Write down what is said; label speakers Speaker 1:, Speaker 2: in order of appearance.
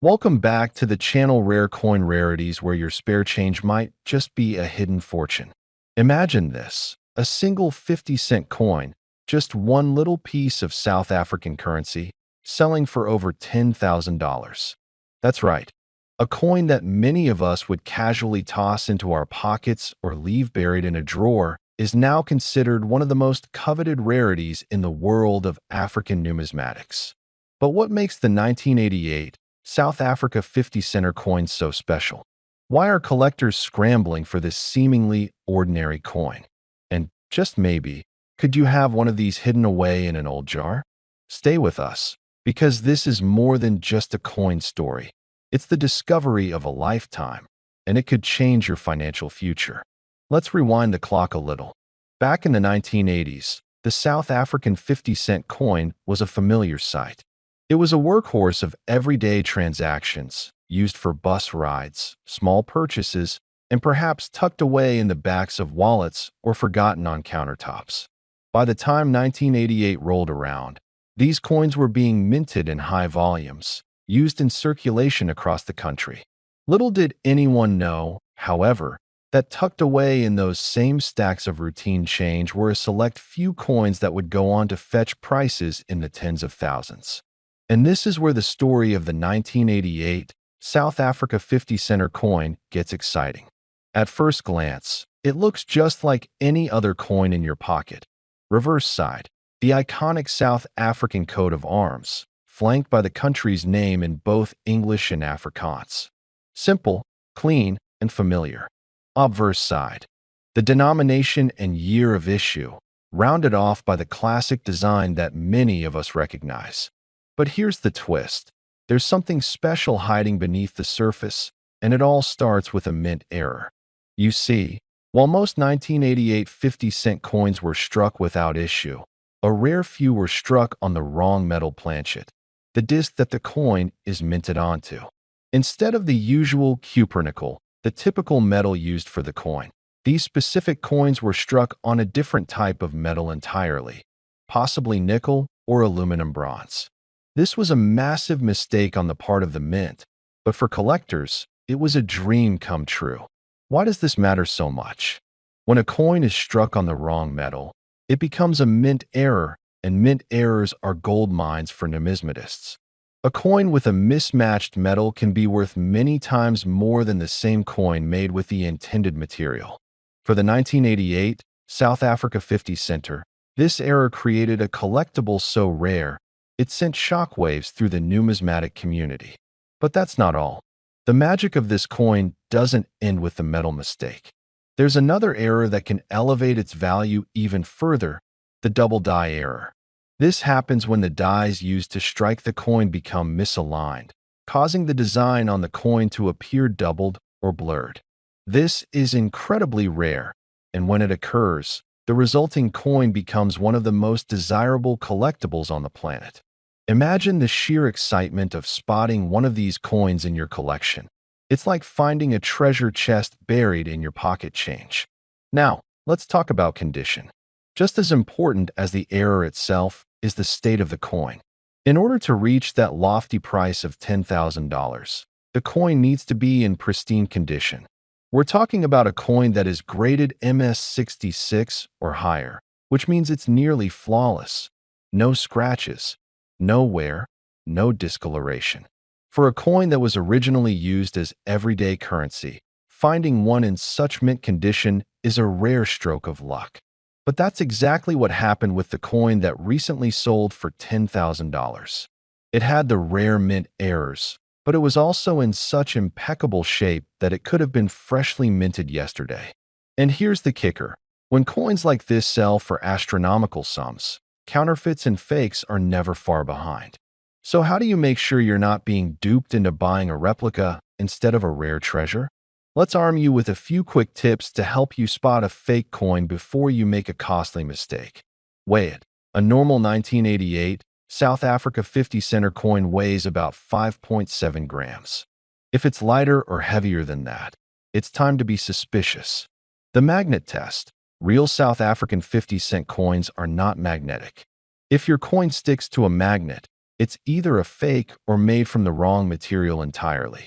Speaker 1: Welcome back to the channel Rare Coin Rarities, where your spare change might just be a hidden fortune. Imagine this, a single 50-cent coin, just one little piece of South African currency, selling for over $10,000. That's right, a coin that many of us would casually toss into our pockets or leave buried in a drawer is now considered one of the most coveted rarities in the world of African numismatics. But what makes the 1988 South Africa 50-center coin so special? Why are collectors scrambling for this seemingly ordinary coin? And just maybe, could you have one of these hidden away in an old jar? Stay with us, because this is more than just a coin story. It's the discovery of a lifetime, and it could change your financial future. Let's rewind the clock a little. Back in the 1980s, the South African 50-cent coin was a familiar sight. It was a workhorse of everyday transactions, used for bus rides, small purchases, and perhaps tucked away in the backs of wallets or forgotten on countertops. By the time 1988 rolled around, these coins were being minted in high volumes, used in circulation across the country. Little did anyone know, however, that tucked away in those same stacks of routine change were a select few coins that would go on to fetch prices in the tens of thousands. And this is where the story of the 1988 South Africa 50-center coin gets exciting. At first glance, it looks just like any other coin in your pocket. Reverse side, the iconic South African coat of arms, flanked by the country's name in both English and Afrikaans. Simple, clean, and familiar. Obverse side, the denomination and year of issue, rounded off by the classic design that many of us recognize. But here's the twist. There's something special hiding beneath the surface, and it all starts with a mint error. You see, while most 1988 50-cent coins were struck without issue, a rare few were struck on the wrong metal planchet, the disc that the coin is minted onto. Instead of the usual cupronickel, the typical metal used for the coin, these specific coins were struck on a different type of metal entirely, possibly nickel or aluminum bronze. This was a massive mistake on the part of the mint, but for collectors, it was a dream come true. Why does this matter so much? When a coin is struck on the wrong metal, it becomes a mint error, and mint errors are gold mines for numismatists. A coin with a mismatched metal can be worth many times more than the same coin made with the intended material. For the 1988 South Africa 50-center, this error created a collectible so rare it sent shockwaves through the numismatic community. But that's not all. The magic of this coin doesn't end with the metal mistake. There's another error that can elevate its value even further, the double die error. This happens when the dies used to strike the coin become misaligned, causing the design on the coin to appear doubled or blurred. This is incredibly rare, and when it occurs, the resulting coin becomes one of the most desirable collectibles on the planet. Imagine the sheer excitement of spotting one of these coins in your collection. It's like finding a treasure chest buried in your pocket change. Now, let's talk about condition. Just as important as the error itself is the state of the coin. In order to reach that lofty price of $10,000, the coin needs to be in pristine condition. We're talking about a coin that is graded MS66 or higher, which means it's nearly flawless. No scratches, no wear, no discoloration. For a coin that was originally used as everyday currency, finding one in such mint condition is a rare stroke of luck. But that's exactly what happened with the coin that recently sold for $10,000. It had the rare mint errors, but it was also in such impeccable shape that it could have been freshly minted yesterday. And here's the kicker. When coins like this sell for astronomical sums, counterfeits and fakes are never far behind. So how do you make sure you're not being duped into buying a replica instead of a rare treasure? Let's arm you with a few quick tips to help you spot a fake coin before you make a costly mistake. Weigh it. A normal 1988 South Africa 50-center coin weighs about 5.7 grams. If it's lighter or heavier than that, it's time to be suspicious. The magnet test. Real South African 50-cent coins are not magnetic. If your coin sticks to a magnet, It's either a fake or made from the wrong material entirely.